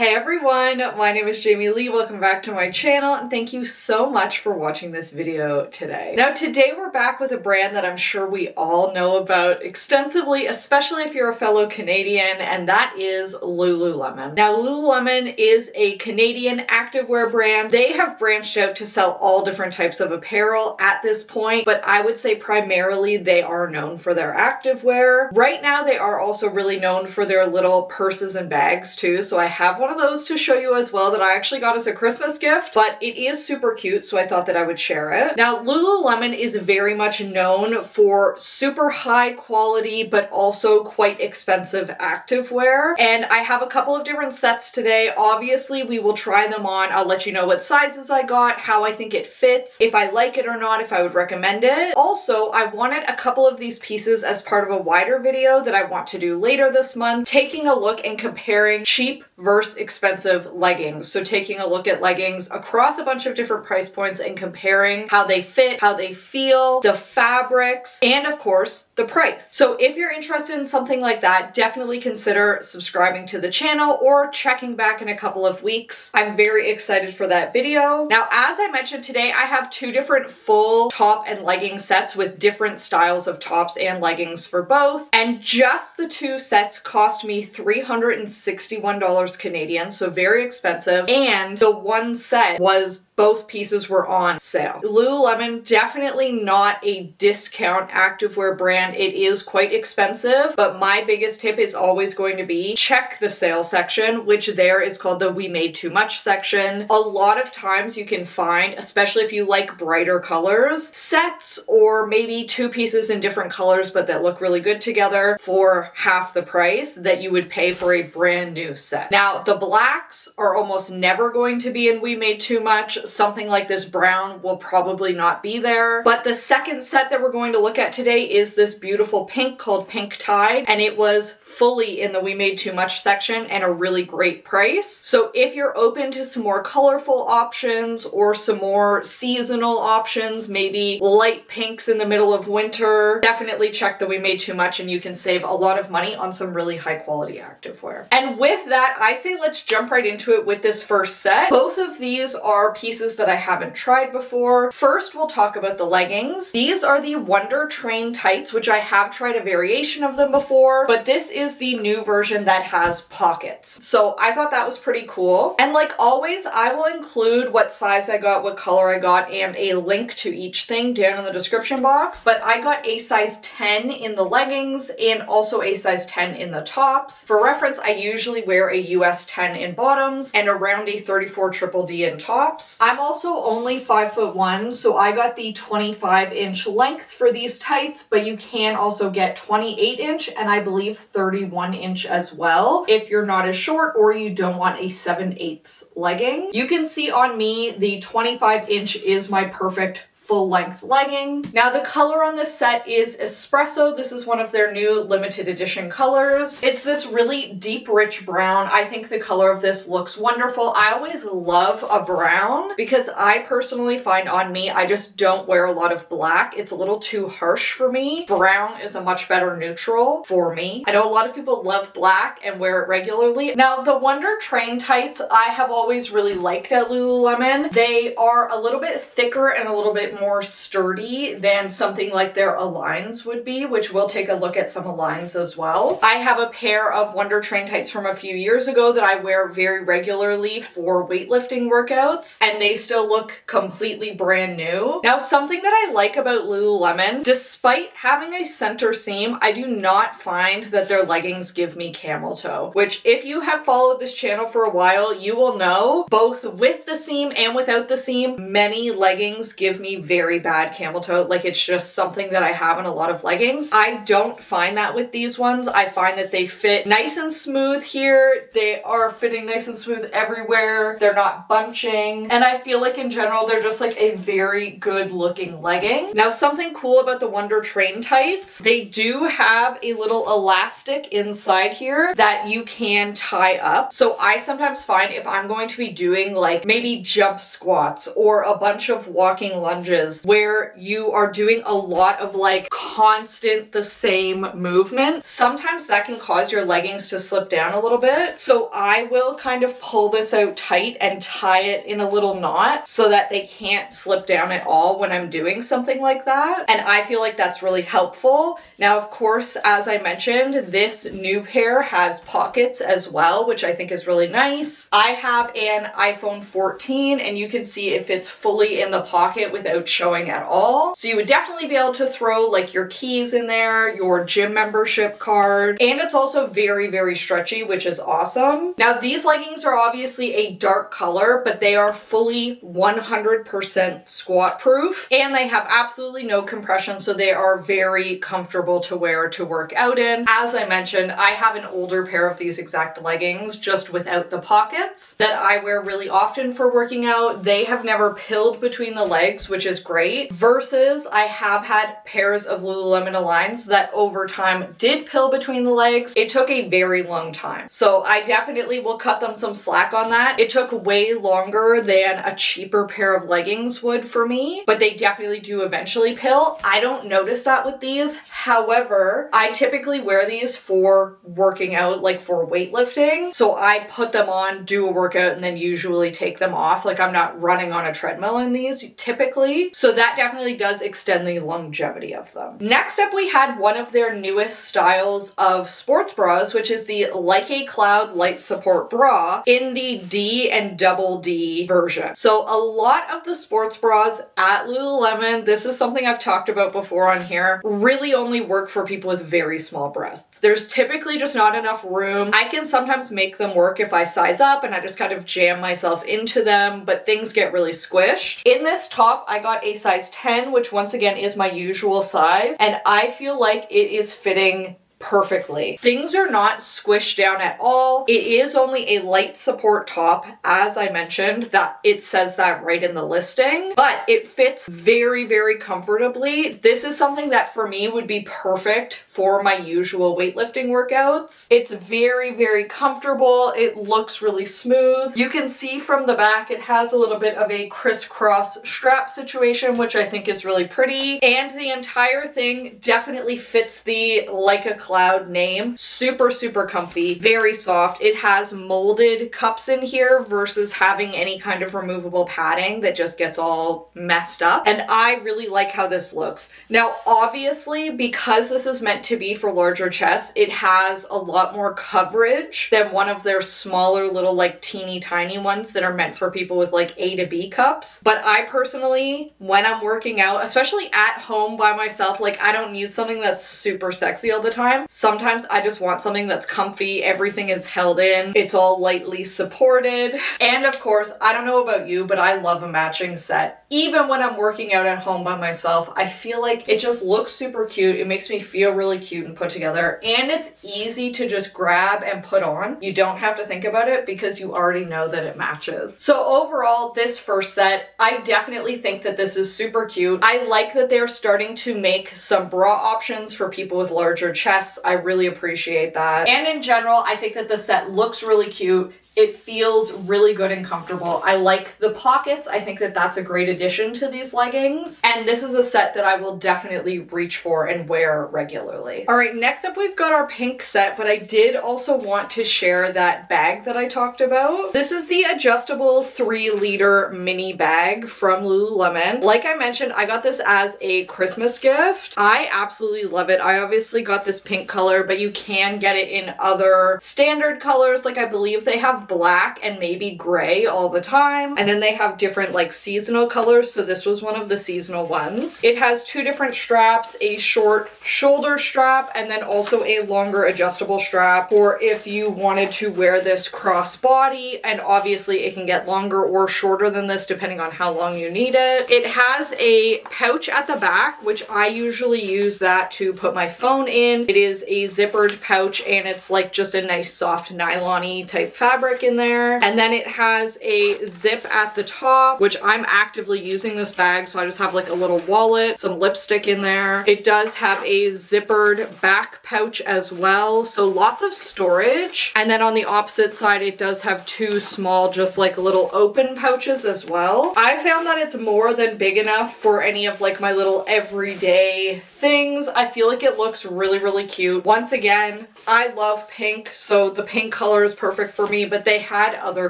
Hey everyone, my name is Leigh. Welcome back to my channel and thank you so much for watching this video today. Now today we're back with a brand that I'm sure we all know about extensively, especially if you're a fellow Canadian, and that is Lululemon. Now Lululemon is a Canadian activewear brand. They have branched out to sell all different types of apparel at this point, but I would say primarily they are known for their activewear. Right now they are also really known for their little purses and bags too, so I have one of those to show you as well that I actually got as a Christmas gift, but it is super cute, so I thought that I would share it. Now, Lululemon is very much known for super high quality, but also quite expensive activewear, and I have a couple of different sets today. Obviously, we will try them on. I'll let you know what sizes I got, how I think it fits, if I like it or not, if I would recommend it. Also, I wanted a couple of these pieces as part of a wider video that I want to do later this month, taking a look and comparing cheap versus expensive leggings. So taking a look at leggings across a bunch of different price points and comparing how they fit, how they feel, the fabrics, and of course, the price. So if you're interested in something like that, definitely consider subscribing to the channel or checking back in a couple of weeks. I'm very excited for that video. Now, as I mentioned today, I have two different full top and legging sets with different styles of tops and leggings for both. And just the two sets cost me $361 Canadian, so very expensive. And the one set was both pieces were on sale. Lululemon, definitely not a discount activewear brand. It is quite expensive, but my biggest tip is always going to be check the sale section, which there is called the We Made Too Much section. A lot of times you can find, especially if you like brighter colors, sets or maybe two pieces in different colors but that look really good together for half the price that you would pay for a brand new set. Now, the blacks are almost never going to be in We Made Too Much. Something like this brown will probably not be there. But the second set that we're going to look at today is this beautiful pink called Pink Tide, and it was fully in the We Made Too Much section and a really great price. So if you're open to some more colorful options or some more seasonal options, maybe light pinks in the middle of winter, definitely check the We Made Too Much and you can save a lot of money on some really high quality activewear. And with that, I say let's jump right into it with this first set. Both of these are pieces that I haven't tried before. First, we'll talk about the leggings. These are the Wunder Train Tights, which I have tried a variation of them before, but this is the new version that has pockets. So I thought that was pretty cool. And like always, I will include what size I got, what color I got, and a link to each thing down in the description box. But I got a size 10 in the leggings and also a size 10 in the tops. For reference, I usually wear a US 10 in bottoms and around a 34 triple D in tops. I'm also only 5'1", so I got the 25-inch length for these tights, but you can also get 28-inch and I believe 31-inch as well if you're not as short or you don't want a 7/8 legging. You can see on me the 25-inch is my perfect full-length legging. Now the color on this set is Espresso. This is one of their new limited edition colors. It's this really deep, rich brown. I think the color of this looks wonderful. I always love a brown because I personally find on me, I just don't wear a lot of black. It's a little too harsh for me. Brown is a much better neutral for me. I know a lot of people love black and wear it regularly. Now the Wunder Train Tights, I have always really liked at Lululemon. They are a little bit thicker and a little bit more sturdy than something like their Aligns would be, which we'll take a look at some Aligns as well. I have a pair of Wunder Train Tights from a few years ago that I wear very regularly for weightlifting workouts, and they still look completely brand new. Now, something that I like about Lululemon, despite having a center seam, I do not find that their leggings give me camel toe, which if you have followed this channel for a while, you will know both with the seam and without the seam, many leggings give me very bad camel toe. Like it's just something that I have in a lot of leggings. I don't find that with these ones. I find that they fit nice and smooth here. They are fitting nice and smooth everywhere. They're not bunching. And I feel like in general, they're just like a very good looking legging. Now, something cool about the Wunder Train Tights, they do have a little elastic inside here that you can tie up. So I sometimes find if I'm going to be doing like maybe jump squats or a bunch of walking lunges challenges where you are doing a lot of like constant the same movement, sometimes that can cause your leggings to slip down a little bit. So I will kind of pull this out tight and tie it in a little knot so that they can't slip down at all when I'm doing something like that. And I feel like that's really helpful. Now, of course, as I mentioned, this new pair has pockets as well, which I think is really nice. I have an iPhone 14 and you can see it fits fully in the pocket without showing at all. So you would definitely be able to throw like your keys in there, your gym membership card, and it's also very, very stretchy, which is awesome. Now, these leggings are obviously a dark color, but they are fully 100% squat proof and they have absolutely no compression, so they are very comfortable to wear to work out in. As I mentioned, I have an older pair of these exact leggings just without the pockets that I wear really often for working out. They have never pilled between the legs, which is great, versus I have had pairs of Lululemon Aligns that over time did pill between the legs. It took a very long time. So I definitely will cut them some slack on that. It took way longer than a cheaper pair of leggings would for me, but they definitely do eventually pill. I don't notice that with these. However, I typically wear these for working out, like for weightlifting. So I put them on, do a workout, and then usually take them off. Like I'm not running on a treadmill in these typically. So that definitely does extend the longevity of them. Next up, we had one of their newest styles of sports bras, which is the Like a Cloud Light Support Bra in the D and double D version. So a lot of the sports bras at Lululemon, this is something I've talked about before on here, really only work for people with very small breasts. There's typically just not enough room. I can sometimes make them work if I size up and I just kind of jam myself into them, but things get really squished. In this top, I got a size 10, which once again is my usual size, and I feel like it is fitting perfectly. Things are not squished down at all. It is only a light support top, as I mentioned, that it says that right in the listing, but it fits very, very comfortably. This is something that for me would be perfect for my usual weightlifting workouts. It's very, very comfortable. It looks really smooth. You can see from the back, it has a little bit of a crisscross strap situation, which I think is really pretty. And the entire thing definitely fits the Like a Cloud name. Super, super comfy, very soft. It has molded cups in here versus having any kind of removable padding that just gets all messed up. And I really like how this looks. Now, obviously, because this is meant to be for larger chests, it has a lot more coverage than one of their smaller little like teeny tiny ones that are meant for people with like A to B cups. But I personally, when I'm working out, especially at home by myself, like I don't need something that's super sexy all the time. Sometimes I just want something that's comfy. Everything is held in. It's all lightly supported. And of course, I don't know about you, but I love a matching set. Even when I'm working out at home by myself, I feel like it just looks super cute. It makes me feel really cute and put together. And it's easy to just grab and put on. You don't have to think about it because you already know that it matches. So overall, this first set, I definitely think that this is super cute. I like that they're starting to make some bra options for people with larger chests. I really appreciate that. And in general, I think that the set looks really cute. It feels really good and comfortable. I like the pockets. I think that that's a great addition to these leggings. And this is a set that I will definitely reach for and wear regularly. All right, next up we've got our pink set, but I did also want to share that bag that I talked about. This is the adjustable 3-liter mini bag from Lululemon. Like I mentioned, I got this as a Christmas gift. I absolutely love it. I obviously got this pink color, but you can get it in other standard colors. Like I believe they have black and maybe gray all the time. And then they have different like seasonal colors. So this was one of the seasonal ones. It has 2 different straps, a short shoulder strap, and then also a longer adjustable strap for if you wanted to wear this crossbody. And obviously it can get longer or shorter than this depending on how long you need it. It has a pouch at the back, which I usually use that to put my phone in. It is a zippered pouch and it's like just a nice soft nylon-y type fabric. fabric in there. And then it has a zip at the top, which I'm actively using this bag, so I just have like a little wallet, some lipstick in there. It does have a zippered back pouch as well, so lots of storage. And then on the opposite side, it does have two small, just like little open pouches as well. I found that it's more than big enough for any of like my little everyday things. I feel like it looks really, really cute. Once again, I love pink, so the pink color is perfect for me, but they had other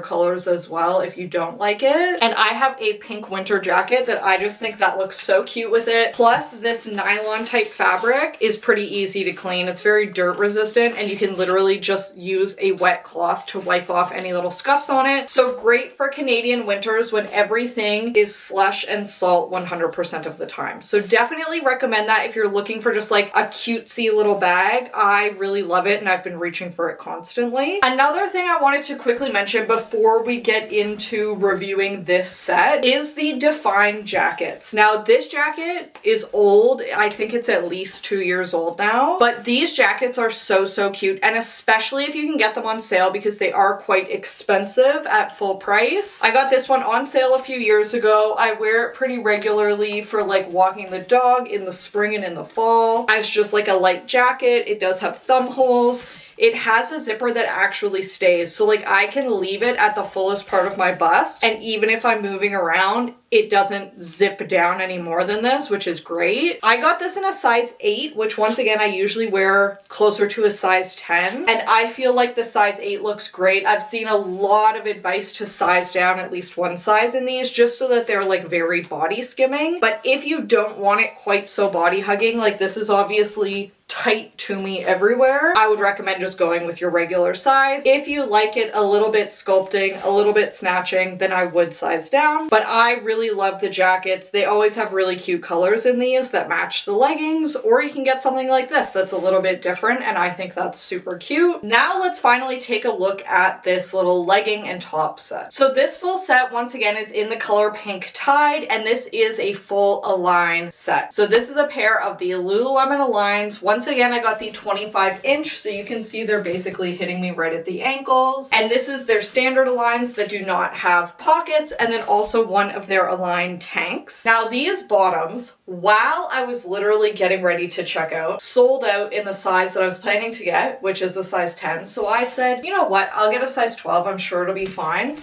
colors as well if you don't like it. And I have a pink winter jacket that I just think that looks so cute with it. Plus, this nylon type fabric is pretty easy to clean. It's very dirt resistant, and you can literally just use a wet cloth to wipe off any little scuffs on it. So great for Canadian winters when everything is slush and salt 100% of the time. So definitely recommend that if you're looking for just like a cutesy little bag. I really love it, and I've been reaching for it constantly. Another thing I wanted to quickly mention before we get into reviewing this set is the Define jackets. Now, this jacket is old. I think it's at least 2 years old now, but these jackets are so, so cute, and especially if you can get them on sale because they are quite expensive at full price. I got this one on sale a few years ago. I wear it pretty regularly for like walking the dog in the spring and in the fall. It's just like a light jacket. It does have thumb holes. It has a zipper that actually stays. So like I can leave it at the fullest part of my bust, and even if I'm moving around, it doesn't zip down any more than this, which is great. I got this in a size 8, which once again, I usually wear closer to a size 10. And I feel like the size 8 looks great. I've seen a lot of advice to size down at least one size in these just so that they're like very body skimming. But if you don't want it quite so body hugging, like this is obviously tight to me everywhere, I would recommend just going with your regular size. If you like it a little bit sculpting, a little bit snatching, then I would size down. But I really love the jackets. They always have really cute colors in these that match the leggings, or you can get something like this that's a little bit different, and I think that's super cute. Now let's finally take a look at this little legging and top set. So this full set, once again, is in the color Pink Tide, and this is a full Align set. So this is a pair of the Lululemon Aligns. Once again, I got the 25-inch, so you can see they're basically hitting me right at the ankles. And this is their standard Aligns that do not have pockets, and then also one of their Align tanks. Now these bottoms, while I was literally getting ready to check out, sold out in the size that I was planning to get, which is a size 10. So I said, you know what, I'll get a size 12, I'm sure it'll be fine.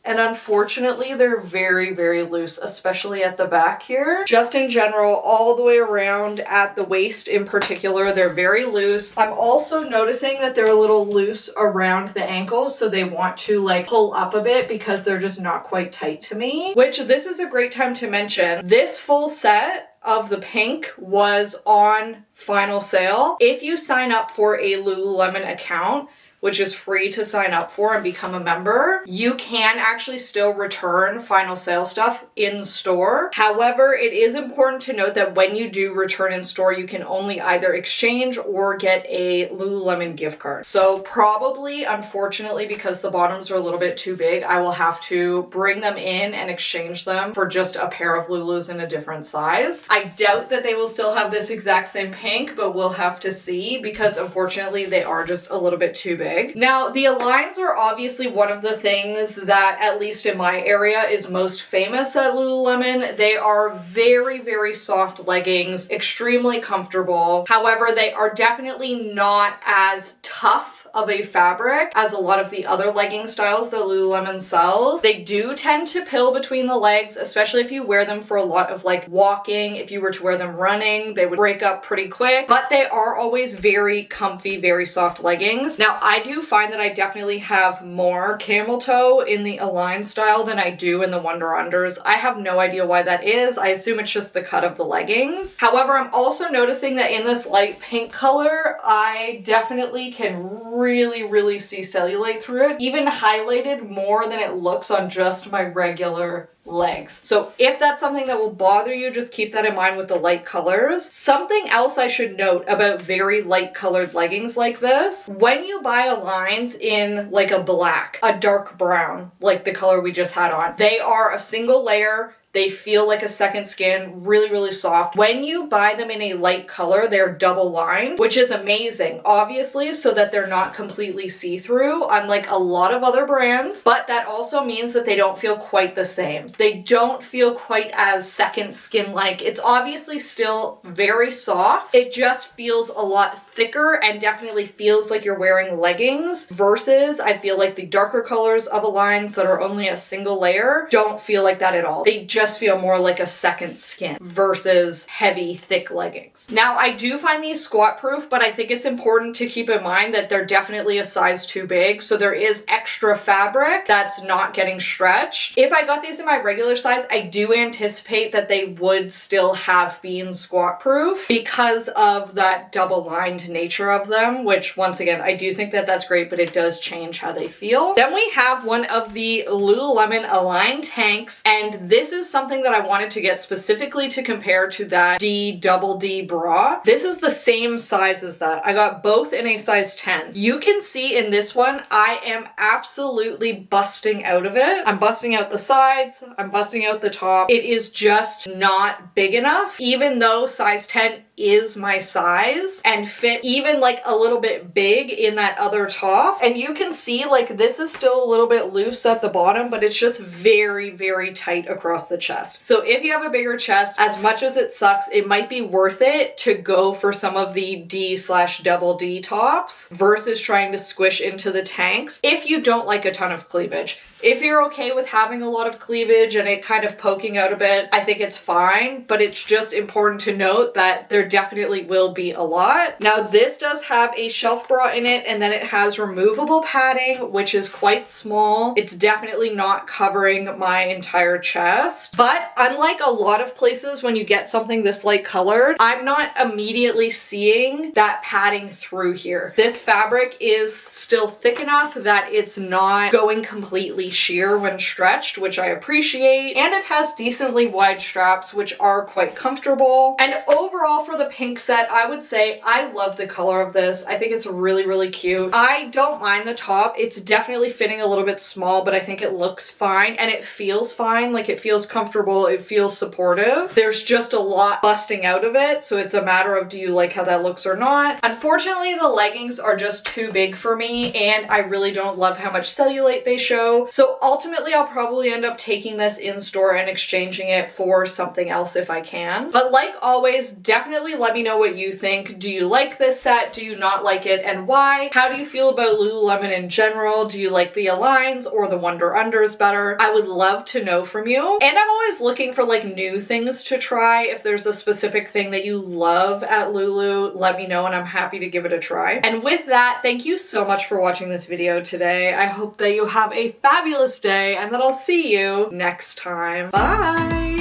And unfortunately, they're very, very loose, especially at the back here. Just in general, all the way around at the waist in particular, they're very loose. I'm also noticing that they're a little loose around the ankles, so they want to like pull up a bit because they're just not quite tight to me, which this is a great time to mention. This full set of the pink was on final sale. If you sign up for a Lululemon account, which is free to sign up for and become a member, you can actually still return final sale stuff in store. However, it is important to note that when you do return in store, you can only either exchange or get a Lululemon gift card. So probably, unfortunately, because the bottoms are a little bit too big, I will have to bring them in and exchange them for just a pair of Lulus in a different size. I doubt that they will still have this exact same pink, but we'll have to see because unfortunately they are just a little bit too big. Now, the Aligns are obviously one of the things that, at least in my area, is most famous at Lululemon. They are very, very soft leggings, extremely comfortable. However, they are definitely not as tough of a fabric as a lot of the other legging styles that Lululemon sells. They do tend to pill between the legs, especially if you wear them for a lot of like walking. If you were to wear them running, they would break up pretty quick, but they are always very comfy, very soft leggings. Now, I do find that I definitely have more camel toe in the Align style than I do in the Wunder unders. I have no idea why that is. I assume it's just the cut of the leggings. However, I'm also noticing that in this light pink color, I definitely can really see cellulite through it, even highlighted more than it looks on just my regular legs. So if that's something that will bother you, just keep that in mind with the light colors. Something else I should note about very light colored leggings like this, when you buy Aligns in like a black, a dark brown, like the color we just had on, they are a single layer. They feel like a second skin, really, really soft. When you buy them in a light color, they're double lined, which is amazing, obviously, so that they're not completely see-through, unlike a lot of other brands, but that also means that they don't feel quite the same. They don't feel quite as second skin-like. It's obviously still very soft. It just feels a lot thicker and definitely feels like you're wearing leggings versus I feel like the darker colors of Aligns that are only a single layer don't feel like that at all. They just feel more like a second skin versus heavy, thick leggings. Now, I do find these squat proof, but I think it's important to keep in mind that they're definitely a size too big, so there is extra fabric that's not getting stretched. If I got these in my regular size, I do anticipate that they would still have been squat proof because of that double lined nature of them, which once again, I do think that that's great, but it does change how they feel. Then we have one of the Lululemon Align tanks, and this is something that I wanted to get specifically to compare to that D bra. This is the same size as that. I got both in a size 10. You can see in this one, I am absolutely busting out of it. I'm busting out the sides, I'm busting out the top. It is just not big enough, even though size 10 is my size and fit even like a little bit big in that other top. And you can see like this is still a little bit loose at the bottom, but it's just very, very tight across the chest. So if you have a bigger chest, as much as it sucks, it might be worth it to go for some of the D/D tops versus trying to squish into the tanks if you don't like a ton of cleavage. If you're okay with having a lot of cleavage and it kind of poking out a bit, I think it's fine, but it's just important to note that there definitely will be a lot. Now, this does have a shelf bra in it, and then it has removable padding, which is quite small. It's definitely not covering my entire chest, but unlike a lot of places when you get something this light colored, I'm not immediately seeing that padding through here. This fabric is still thick enough that it's not going completely sheer when stretched, which I appreciate, and it has decently wide straps, which are quite comfortable. And overall for the pink set, I would say I love the color of this. I think it's really, really cute. I don't mind the top. It's definitely fitting a little bit small, but I think it looks fine and it feels fine. Like it feels comfortable, it feels supportive. There's just a lot busting out of it, so it's a matter of do you like how that looks or not. Unfortunately, the leggings are just too big for me, and I really don't love how much cellulite they show. So ultimately, I'll probably end up taking this in store and exchanging it for something else if I can. But like always, definitely let me know what you think. Do you like this set? Do you not like it, and why? How do you feel about Lululemon in general? Do you like the Aligns or the Wunder unders better? I would love to know from you. And I'm always looking for like new things to try. If there's a specific thing that you love at Lulu, let me know and I'm happy to give it a try. And with that, thank you so much for watching this video today. I hope that you have a fabulous day and that I'll see you next time. Bye!